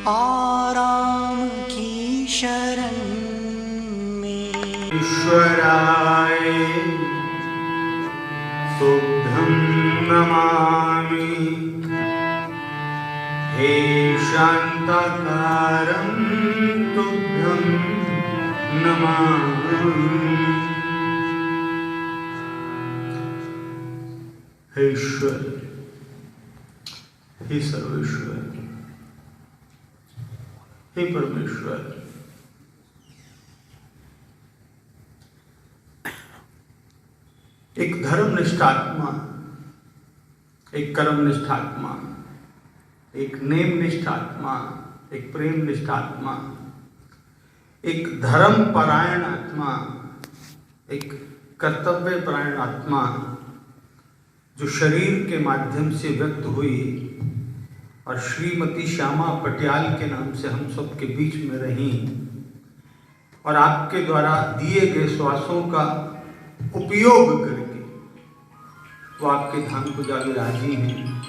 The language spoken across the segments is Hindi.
आराम की शरण में। ईश्वराय शुद्धं नमामि, हे शांताकारं तुभ्यं नमामि। हे ईश्वर, हे सर्वेश्वर, हे परमेश्वर, एक धर्मनिष्ठ आत्मा, एक कर्मनिष्ठ आत्मा, एक नेमनिष्ठ आत्मा, एक प्रेमनिष्ठ आत्मा, एक धर्म परायण आत्मा, एक कर्तव्य परायण आत्मा जो शरीर के माध्यम से व्यक्त हुई और श्रीमती श्यामा पटियाल के नाम से हम सब के बीच में रही और आपके द्वारा दिए गए श्वासों का उपयोग करके वो आपके धाम को जाके राजी हैं।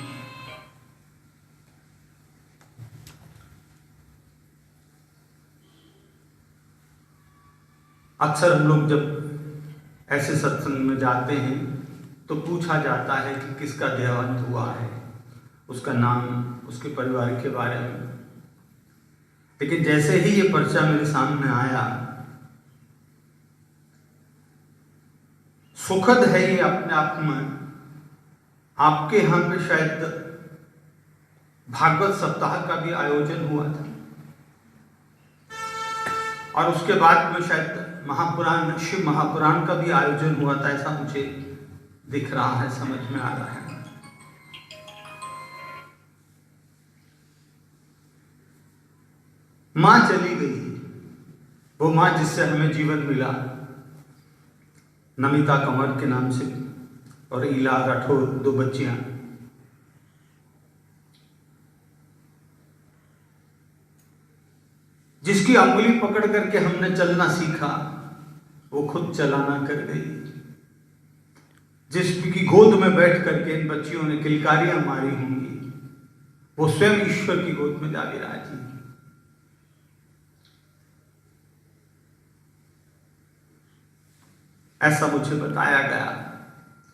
अक्सर हम लोग जब ऐसे सत्संग में जाते हैं तो पूछा जाता है कि किसका देहांत हुआ है, उसका नाम, उसके परिवार के बारे में। लेकिन जैसे ही ये पर्चा मेरे सामने आया, सुखद है ये अपने आप में। आपके यहाँ पे शायद भागवत सप्ताह का भी आयोजन हुआ था और उसके बाद में शायद महापुराण, शिव महापुराण का भी आयोजन हुआ था, ऐसा मुझे दिख रहा है, समझ में आ रहा है। मां चली गई, वो मां जिससे हमें जीवन मिला, नमिता कंवर के नाम से, और इला राठौर, 2 बच्चियां। जिसकी अंगुली पकड़ करके हमने चलना सीखा, वो खुद चलाना कर गई। जिसकी गोद में बैठ करके इन बच्चियों ने किलकारियां मारी होंगी, वो स्वयं ईश्वर की गोद में जा विराजी। ऐसा मुझे बताया गया।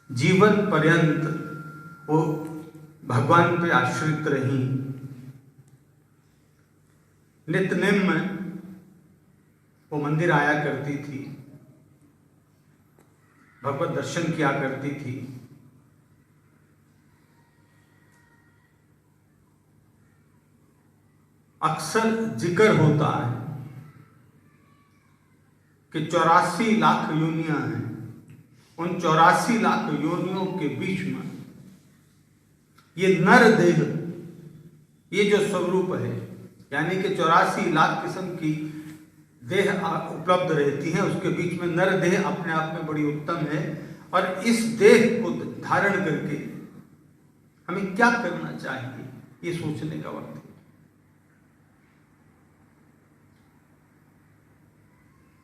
जीवन पर्यंत वो भगवान पे आश्रित रही। नित्यनेम में वो मंदिर आया करती थी, भगवत दर्शन किया करती थी। अक्सर जिक्र होता है कि 84 लाख योनियां हैं। उन 84 लाख योनियों के बीच में ये नर देह, ये जो स्वरूप है, यानी कि 84 लाख किस्म की देह उपलब्ध रहती हैं, उसके बीच में नर देह अपने आप में बड़ी उत्तम है। और इस देह को धारण करके हमें क्या करना चाहिए, ये सोचने का वक्त है।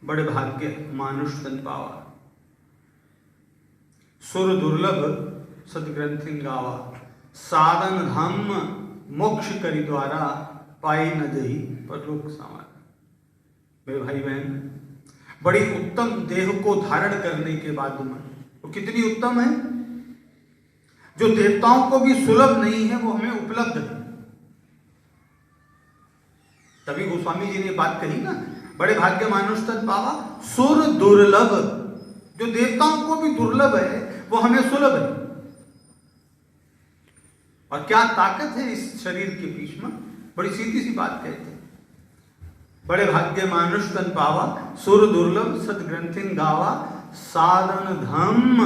बड़े भाग्य मानुष तन पावा, सुर दुर्लभ सदग्रंथि गावा, साधन धाम मोक्ष करी द्वारा, पाई न जही परलोक समाना। मेरे भाई बहन, बड़ी उत्तम देह को धारण करने के बाद में वो कितनी उत्तम है, जो देवताओं को भी सुलभ नहीं है वो हमें उपलब्ध है। तभी गोस्वामी जी ने बात कही ना, बड़े भाग्य मानुष तन पावा सुर दुर्लभ, जो देवताओं को भी दुर्लभ है वो हमें सुलभ है। और क्या ताकत है इस शरीर के बीच में, बड़ी सीधी सी बात कहते हैं। बड़े भाग्य मानुष तन पावा, सुर दुर्लभ सदग्रंथिन गावा, साधन धम्म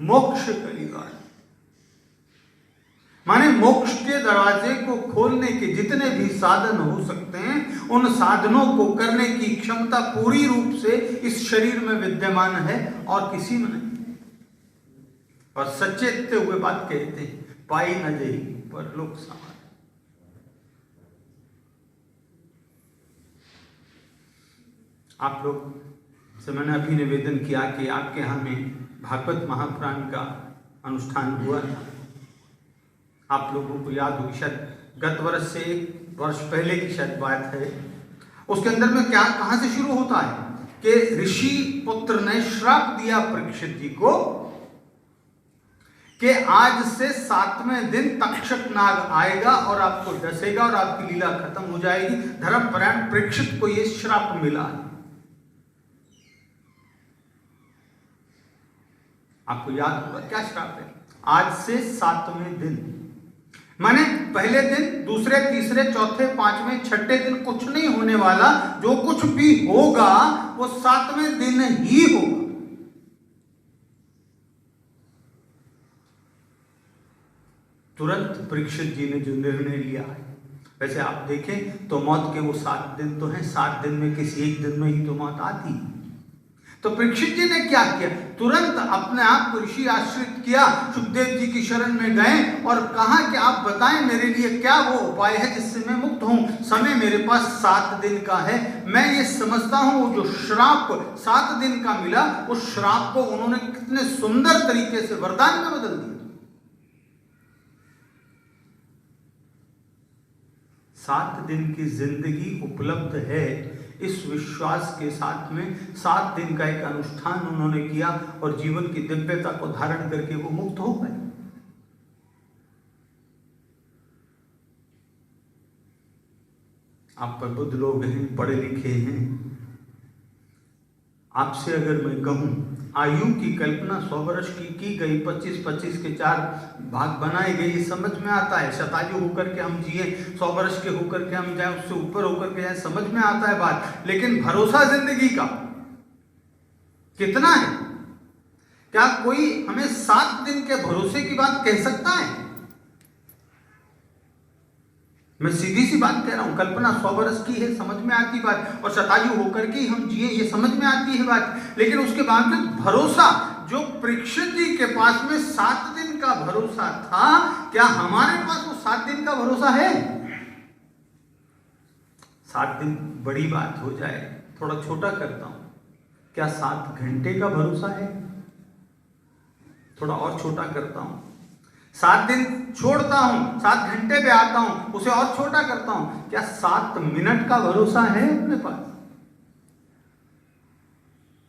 मोक्ष करी द्वार। माने मोक्ष के दरवाजे को खोलने के जितने भी साधन हो सकते हैं, उन साधनों को करने की क्षमता पूरी रूप से इस शरीर में विद्यमान है और किसी में नहीं। और सचेतते हुए बात कहते हैं, पाई न जही परलोक समाना। आप लोग से मैंने अभी निवेदन किया कि आपके यहाँ में भागवत महापुराण का अनुष्ठान हुआ था। आप लोगों को याद होगी, शायद गत वर्ष से 1 वर्ष पहले की शायद बात है। उसके अंदर में क्या कहां से शुरू होता है कि ऋषि पुत्र ने श्राप दिया परीक्षित जी को कि आज से 7वें दिन तक्षक नाग आएगा और आपको डसेगा और आपकी लीला खत्म हो जाएगी। धर्मपरायण परीक्षित को यह श्राप मिला है। आपको याद होगा क्या श्राप है? आज से 7वें दिन, माने पहले दिन, दूसरे, तीसरे, चौथे, 5वें, 6ठे दिन कुछ नहीं होने वाला। जो कुछ भी होगा वो 7वें दिन ही होगा। तुरंत परीक्षित जी ने जो निर्णय लिया है, वैसे आप देखें तो मौत के वो 7 दिन तो हैं, 7 दिन में किसी एक दिन में ही तो मौत आती है। तो परीक्षित जी ने क्या किया? तुरंत अपने आप को ऋषि आश्रित किया, सुखदेव जी की शरण में गए और कहा कि आप बताएं मेरे लिए क्या वो उपाय है जिससे मैं मुक्त हूं। समय मेरे पास 7 दिन का है। मैं ये समझता हूं वो जो श्राप 7 दिन का मिला, उस श्राप को उन्होंने कितने सुंदर तरीके से वरदान में बदल दिया। 7 दिन की जिंदगी उपलब्ध है, इस विश्वास के साथ में 7 दिन का एक अनुष्ठान उन्होंने किया और जीवन की दिव्यता को धारण करके वो मुक्त हो गए। आप प्रबुद्ध लोग हैं, पढ़े लिखे हैं, आपसे अगर मैं कहूं आयु की कल्पना 100 वर्ष की गई, 25-25 के 4 भाग बनाए गए, ये समझ में आता है। शतायु होकर के हम जिए, 100 वर्ष के होकर के हम जाए, उससे ऊपर होकर के जाए, समझ में आता है बात। लेकिन भरोसा जिंदगी का कितना है? क्या कोई हमें 7 दिन के भरोसे की बात कह सकता है? मैं सीधी सी बात कह रहा हूं, कल्पना 100 वर्ष की है, समझ में आती बात, और शतायु होकर के हम जिए, ये समझ में आती है बात। लेकिन उसके बावजूद भरोसा जो परीक्षित जी के पास में 7 दिन का भरोसा था, क्या हमारे पास वो 7 दिन का भरोसा है? 7 दिन बड़ी बात हो जाए, थोड़ा छोटा करता हूं, क्या 7 घंटे का भरोसा है? थोड़ा और छोटा करता हूं, 7 दिन छोड़ता हूं, 7 घंटे पे आता हूं, उसे और छोटा करता हूं, क्या 7 मिनट का भरोसा है अपने पास?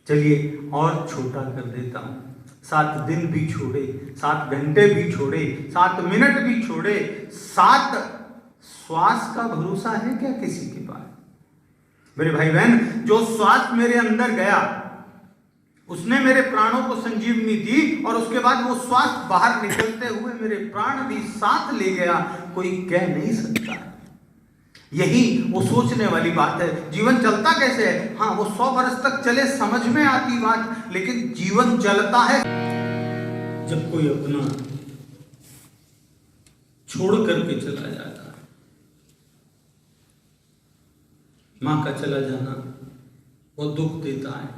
चलिए और छोटा कर देता हूं, 7 दिन भी छोड़े, 7 घंटे भी छोड़े, 7 मिनट भी छोड़े, 7 श्वास का भरोसा है क्या किसी के पास? मेरे भाई बहन, जो श्वास मेरे अंदर गया उसने मेरे प्राणों को संजीवनी दी और उसके बाद वो श्वास बाहर निकलते हुए मेरे प्राण भी साथ ले गया, कोई कह नहीं सकता। यही वो सोचने वाली बात है। जीवन चलता कैसे है? हाँ, वो 100 वर्ष तक चले, समझ में आती बात, लेकिन जीवन चलता है जब कोई अपना छोड़ करके चला जाता है। मां का चला जाना वो दुख देता है,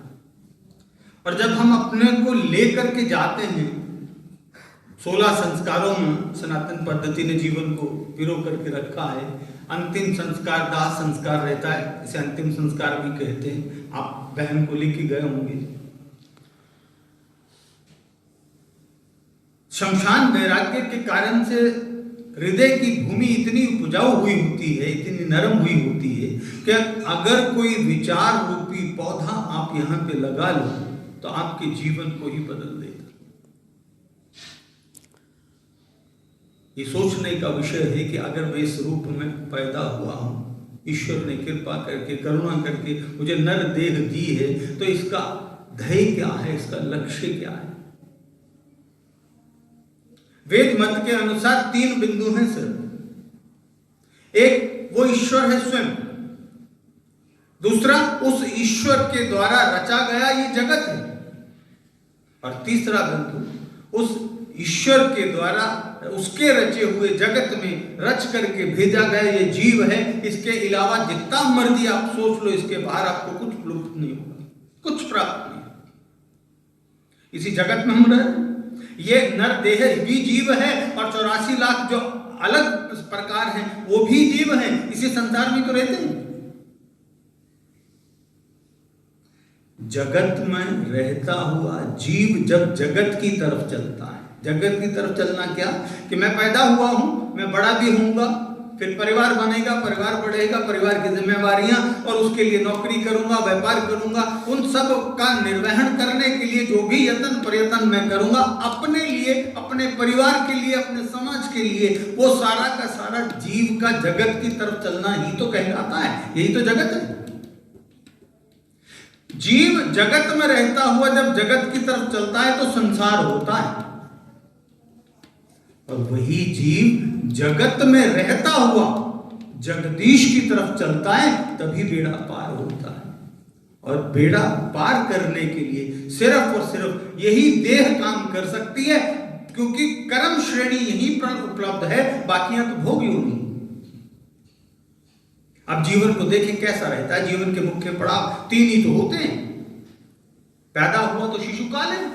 और जब हम अपने को लेकर के जाते हैं, 16 संस्कारों में सनातन पद्धति ने जीवन को पिरो करके रखा है। अंतिम संस्कार दाह संस्कार रहता है, इसे अंतिम संस्कार भी कहते हैं। आप बहन को लेके गए होंगे। शमशान वैराग्य के कारण से हृदय की भूमि इतनी उपजाऊ हुई होती है, इतनी नरम हुई होती है कि अगर कोई विचार रूपी पौधा आप यहां पे लगा लो तो आपके जीवन को ही बदल देगा। ये सोचने का विषय है कि अगर मैं इस रूप में पैदा हुआ हूं, ईश्वर ने कृपा करके, करुणा करके मुझे नर देह दी है, तो इसका ध्येय क्या है, इसका लक्ष्य क्या है? वेद मत के अनुसार 3 बिंदु हैं सिर्फ। एक, वो ईश्वर है स्वयं। दूसरा, उस ईश्वर के द्वारा रचा गया ये जगत है। और तीसरा बिंदु, उस ईश्वर के द्वारा उसके रचे हुए जगत में रच करके भेजा गया ये जीव है। इसके अलावा जितना मर्जी आप सोच लो, इसके बाहर आपको कुछ लुप्त नहीं होगा, कुछ प्राप्त नहीं। इसी जगत में हम रहे, ये नर देह भी जीव है और 84 लाख जो अलग प्रकार हैं वो भी जीव हैं, इसी संसार में तो रहते हैं। जगत में रहता हुआ जीव जब जगत की तरफ चलता है, जगत की तरफ चलना क्या कि मैं पैदा हुआ हूं, मैं बड़ा भी होऊंगा, फिर परिवार बनेगा, परिवार बढ़ेगा, परिवार की जिम्मेवारियां, और उसके लिए नौकरी करूंगा, व्यापार करूंगा, उन सब का निर्वहन करने के लिए जो भी यत्न प्रयत्न मैं करूंगा अपने लिए, अपने परिवार के लिए, अपने समाज के लिए, वो सारा का सारा जीव का जगत की तरफ चलना ही तो कहलाता है। यही तो जगत है। जीव जगत में रहता हुआ जब जगत की तरफ चलता है तो संसार होता है, और वही जीव जगत में रहता हुआ जगदीश की तरफ चलता है तभी बेड़ा पार होता है। और बेड़ा पार करने के लिए सिर्फ और सिर्फ यही देह काम कर सकती है, क्योंकि कर्म श्रेणी यहीं पर उपलब्ध है, बाकियां तो भोग योनि। अब जीवन को देखें कैसा रहता है। जीवन के मुख्य पड़ाव 3 ही तो होते हैं। पैदा हुआ तो शिशु काल है,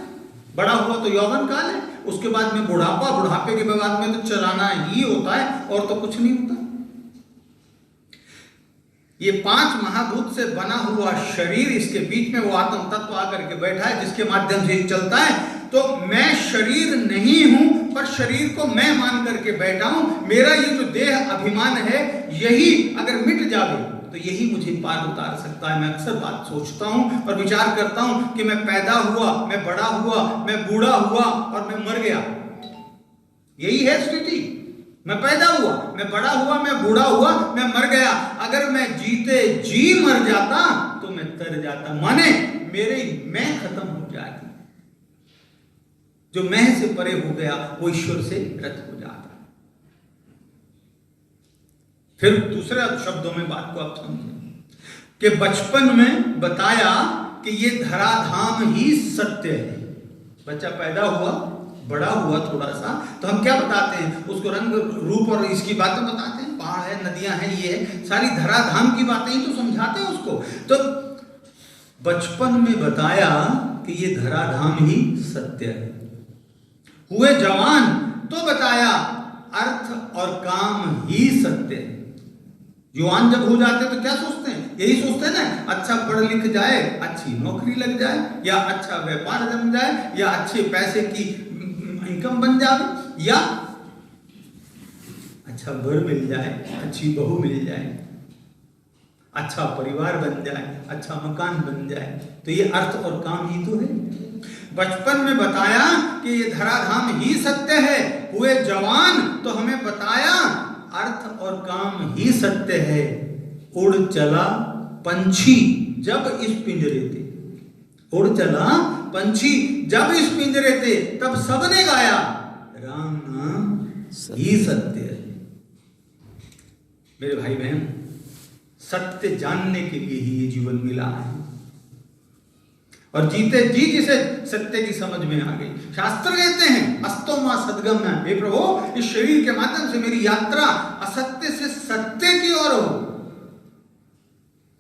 बड़ा हुआ तो यौवन काल है, उसके बाद में बुढ़ापा, बुढ़ापे के बाद में तो चलाना ही होता है, और तो कुछ नहीं होता। ये 5 महाभूत से बना हुआ शरीर, इसके बीच में वो आत्म तत्व आकर के बैठा है, जिसके माध्यम से चलता है। तो मैं शरीर नहीं हूं, पर शरीर को मैं मान करके बैठा हूं। मेरा ये जो देह अभिमान है, यही अगर मिट जावे तो यही मुझे पार उतार सकता है। मैं अक्सर बात सोचता हूं और विचार करता हूं कि मैं पैदा हुआ, मैं बड़ा हुआ, मैं बूढ़ा हुआ और मैं मर गया। यही है स्थिति। मैं पैदा हुआ, मैं बड़ा हुआ, मैं बूढ़ा हुआ, मैं मर गया। अगर मैं जीते जी मर जाता तो मैं तर जाता, माने मेरे मैं खत्म हो जाती। जो मैं से परे हो गया वो ईश्वर से रत हो जाता। फिर दूसरे शब्दों में बात को आप समझें कि बचपन में बताया कि ये धराधाम ही सत्य है। बच्चा पैदा हुआ, बड़ा हुआ थोड़ा सा, तो हम क्या बताते हैं उसको? रंग रूप और इसकी बातें बताते हैं। पहाड़ है, नदियां हैं, ये है, सारी धराधाम की बातें ही तो समझाते हैं उसको। तो बचपन में बताया कि ये धराधाम ही सत्य है। हुए जवान तो बताया अर्थ और काम ही सत्य है। जवान जब हो जाते तो क्या सोचते हैं? यही सोचते हैं ना, अच्छा पढ़ लिख जाए, अच्छी नौकरी लग जाए, या अच्छा व्यापार जम जाए, या अच्छे पैसे की इनकम बन जाए, या अच्छा वर मिल जाए, अच्छी बहू मिल जाए, अच्छा परिवार बन जाए, अच्छा मकान बन जाए। तो ये अर्थ और काम ही तो है। बचपन में बताया कि ये धराधाम ही सत्य है। हुए जवान तो हमें बताया अर्थ और काम ही सत्य है। उड़ चला पंछी जब इस पिंजरे थे, उड़ चला पंछी जब इस पिंजरे थे, तब सबने गाया राम नाम ही सत्य है। मेरे भाई बहन, सत्य जानने के लिए ही ये जीवन मिला है, और जीते जी जिसे सत्य की समझ में आ गई। शास्त्र कहते हैं अस्तो मां सद्गम्य, हे प्रभु इस शरीर के माध्यम से मेरी यात्रा असत्य से सत्य की ओर हो।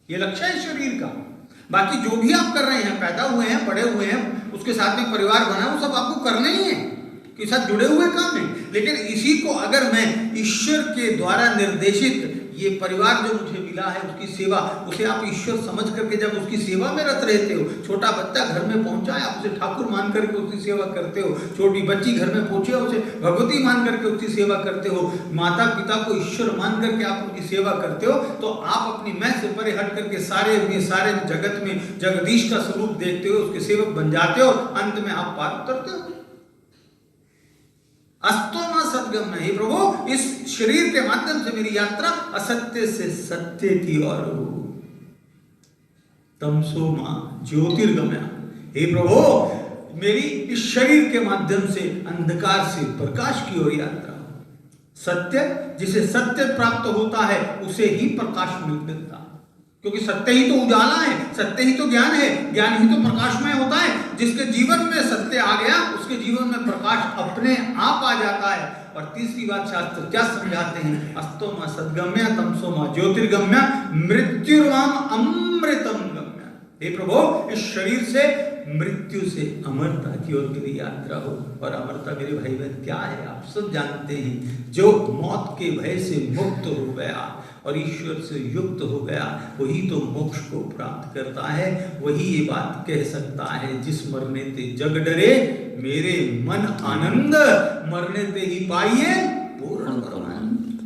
ये लक्ष्य है शरीर का। बाकी जो भी आप कर रहे हैं, पैदा हुए हैं, बड़े हुए हैं, उसके साथ में परिवार बना, वो सब आपको करना ही है, के साथ जुड़े हुए काम है। लेकिन इसी को अगर मैं ईश्वर के द्वारा निर्देशित ये परिवार जो मुझे मिला है उसकी सेवा, उसे आप ईश्वर समझ करके जब उसकी सेवा में रत रहते हो, छोटा बच्चा घर में पहुंचा है, आप उसे ठाकुर मान करके उसकी सेवा करते हो, छोटी बच्ची घर में पहुंची है, उसे भगवती मान करके उसकी सेवा करते हो, माता पिता को ईश्वर मान करके आप उनकी सेवा करते हो, तो आप अपनी मैं से परे हट करके सारे जगत में जगदीश का स्वरूप देखते हो, उसके सेवक बन जाते हो, अंत में आप पार उतरते हो। अस्तो मां सद्गम्य, हे प्रभु इस शरीर के माध्यम से मेरी यात्रा असत्य से सत्य की ओर हो। तमसो मां ज्योतिर्गम्य, हे प्रभु मेरी इस शरीर के माध्यम से अंधकार से प्रकाश की ओर यात्रा। सत्य, जिसे सत्य प्राप्त होता है उसे ही प्रकाश मिलता, क्योंकि सत्य ही तो उजाला है, सत्य ही तो ज्ञान है, ज्ञान ही तो प्रकाशमय होता है। जिसके जीवन में सत्य आ गया उसके जीवन में प्रकाश अपने आप आ जाता है। और तीसरी बात शास्त्र क्या समझाते हैं? अस्तो मां सद्गम्य, तमसो मां ज्योतिर्गम्य, मृत्युर्माम अमृतम गम्य। हे प्रभु इस शरीर से मृत्यु से अमरता की ओर मेरी यात्रा हो। और अमरता मेरे भाई बहन क्या है आप सब जानते हैं। जो मौत के भय से मुक्त हो गया और ईश्वर से युक्त हो गया, वही तो मोक्ष को प्राप्त करता है। वही ये बात कह सकता है, जिस मरने ते जग डरे मेरे मन आनंद, मरने ते ही पाइए पूर्ण परमानंद।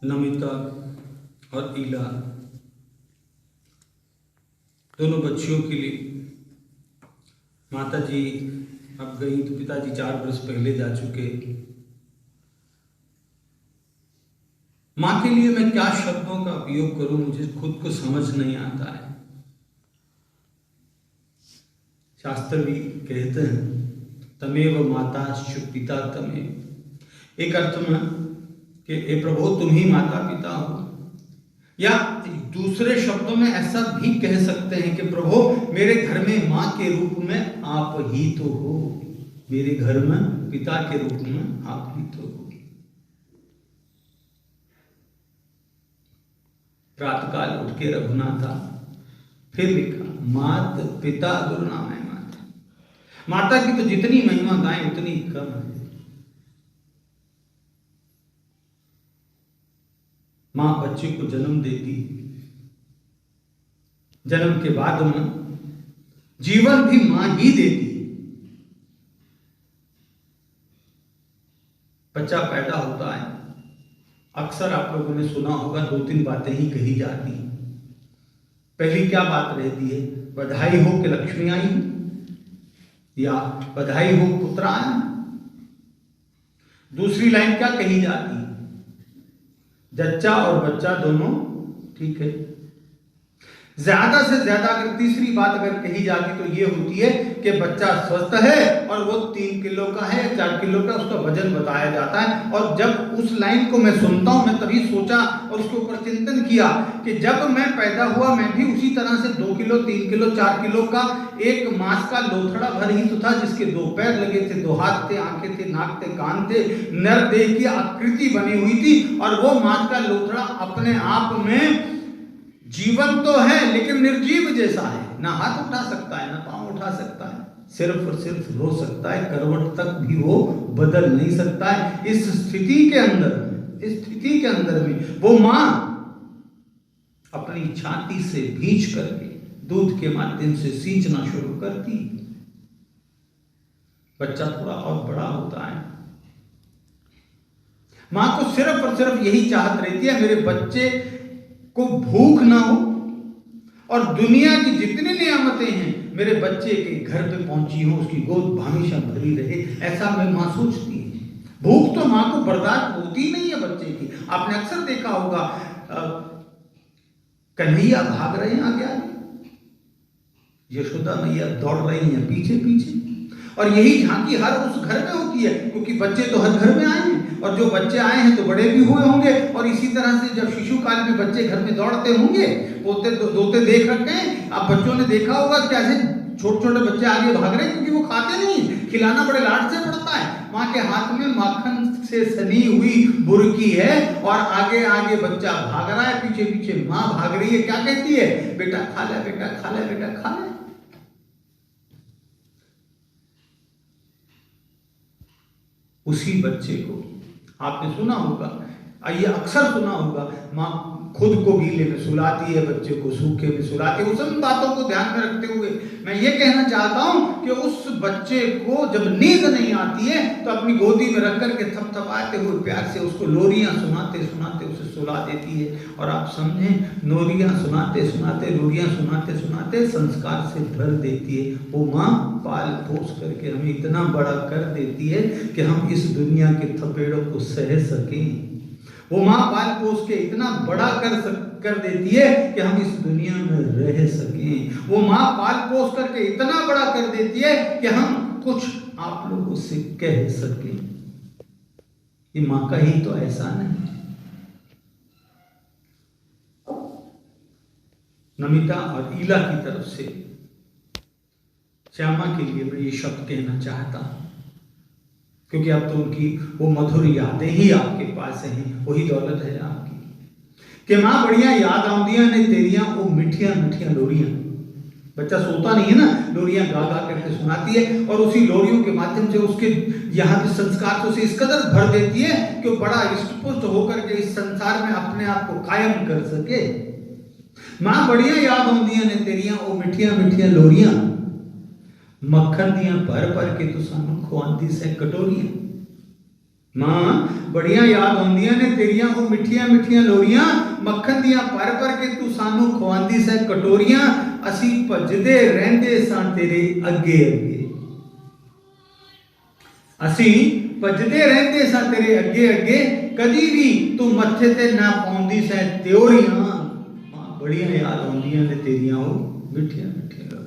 नमिता और ईला दोनों बच्चियों के लिए माता जी अब गई तो पिताजी 4 वर्ष पहले जा चुके। माँ के लिए मैं क्या शब्दों का उपयोग करूं, मुझे खुद को समझ नहीं आता है। शास्त्र भी कहते हैं तमेव माता पिता तमेव, एक अर्थ में कि हे प्रभु तुम ही माता पिता हो, या दूसरे शब्दों में ऐसा भी कह सकते हैं कि प्रभु मेरे घर में माँ के रूप में आप ही तो हो, मेरे घर में पिता के रूप में आप ही तो हो। प्रातःकाल उठ के रघुनाथा फिर लिखा मात पिता दुर्नाम है माता। माता की तो जितनी महिमा गाएं उतनी कम है। मां बच्चे को जन्म देती, जन्म के बाद में जीवन भी मां ही देती। बच्चा पैदा होता है, अक्सर आप लोगों ने सुना होगा 2-3 बातें ही कही जाती। पहली क्या बात रहती है, बधाई हो कि लक्ष्मी आई, या बधाई हो पुत्र आया। दूसरी लाइन क्या कही जाती, जच्चा और बच्चा दोनों ठीक है। ज्यादा से ज्यादा अगर तीसरी बात अगर कही जाती तो ये होती है कि बच्चा स्वस्थ है और वो 3 किलो का है या 4 किलो का, उसका वजन बताया जाता है। और जब उस लाइन को मैं सुनता हूं, मैं तभी सोचा और उसके ऊपर चिंतन किया कि जब मैं पैदा हुआ मैं भी उसी तरह से 2 किलो 3 किलो 4 किलो का एक मांस का लोथड़ा भर ही तो था, जिसके 2 पैर लगे थे, 2 हाथ थे, आंखें थे, नाक थे, कान थे, नर देह की आकृति बनी हुई थी। और वो मांस का लोथड़ा अपने आप में जीवन तो है लेकिन निर्जीव जैसा है, ना हाथ उठा सकता है, ना पांव उठा सकता है, सिर्फ और सिर्फ रो सकता है, करवट तक भी वो बदल नहीं सकता है। इस स्थिति के अंदर में वो मां अपनी छाती से भींच करके दूध के माध्यम से सींचना शुरू करती। बच्चा थोड़ा और बड़ा होता है, मां को सिर्फ और सिर्फ यही चाहत रहती है मेरे बच्चे को भूख ना हो और दुनिया की जितनी नियामतें हैं मेरे बच्चे के घर पे पहुंची हो, उसकी गोद हमेशा भरी रहे, ऐसा मैं मां सोचती है। भूख तो मां को बर्दाश्त होती नहीं है बच्चे की। आपने अक्सर देखा होगा कन्हैया भाग रहे हैं आगे आगे, यशोदा मैया दौड़ रही हैं पीछे पीछे, और यही झांकी हर उस घर में होती है, क्योंकि बच्चे तो हर घर में आए हैं और जो बच्चे आए हैं तो बड़े भी हुए होंगे। और इसी तरह से जब शिशु काल में बच्चे घर में दौड़ते होंगे, पोते दोते देख रखे हैं आप बच्चों ने देखा होगा कैसे छोटे छोटे बच्चे आगे भाग रहे हैं, क्योंकि वो खाते नहीं, खिलाना बड़े लाड से पड़ता है। माँ के हाथ में माखन से सनी हुई बुरकी है और आगे आगे बच्चा भाग रहा है, पीछे पीछे माँ भाग रही है। क्या कहती है, बेटा खा ले, बेटा खा ले, बेटा खा ले। उसी बच्चे को आपने सुना होगा, ये अक्सर सुना होगा, माँ खुद को गीले में सुलाती है, बच्चे को सूखे में सुलाती है। उन बातों को ध्यान में रखते हुए मैं ये कहना चाहता हूं कि उस बच्चे को जब नींद नहीं आती है तो अपनी गोदी में रख करके थपथपाते हुए प्यार से उसको लोरियां सुनाते सुनाते उसे सुला देती है। और आप समझें, लोरियां सुनाते सुनाते, लोरियां सुनाते सुनाते संस्कार से भर देती है। वो माँ पाल पोस करके हमें इतना बड़ा कर देती है कि हम इस दुनिया के थपेड़ों को सह सकें। वो माँ पाल पोस के इतना बड़ा कर देती है कि हम इस दुनिया में रह सकें। वो माँ पाल पोस करके इतना बड़ा कर देती है कि हम कुछ आप लोगों से कह सकें। ये माँ का ही तो एहसान है। नमिता और ईला की तरफ से श्यामा के लिए मैं ये शब्द कहना चाहता हूं, क्योंकि अब तो उनकी वो मधुर यादें ही आपके पास हैं, वही दौलत है आपकी। कि माँ बढ़िया याद आउंदियां ने तेरियां वो मिठिया मिठिया लोरियां। बच्चा सोता नहीं है ना, लोरियां गा गा करके सुनाती है और उसी लोरियों के माध्यम से उसके यहाँ के संस्कार को से इस कदर भर देती है कि वो बड़ा इष्टपुष्ट होकर के इस संसार में अपने आप को कायम कर सके। माँ बढ़िया याद आउंदियां ने तेरियां वो मिठिया मिठिया लोरियां, मक्खन दियां भर भर के तो सानू खुआंदी से कटोरियां। मां बड़ियां याद आउंदियां ने तेरियां वो मिठियां मिठियां लोरियां मक्खन दियां भर के तू सानू खवांदी सै कटोरियां असी भजदे रहंदे सां तेरे अगे अगे असी भजदे रहंदे सां तेरे अगे अगे कदी भी तू मत्थे ते ना पाउंदी सै त्योरियां मां बड़ियां याद आउंदियां ने तेरियां वो मिठियां मिठियां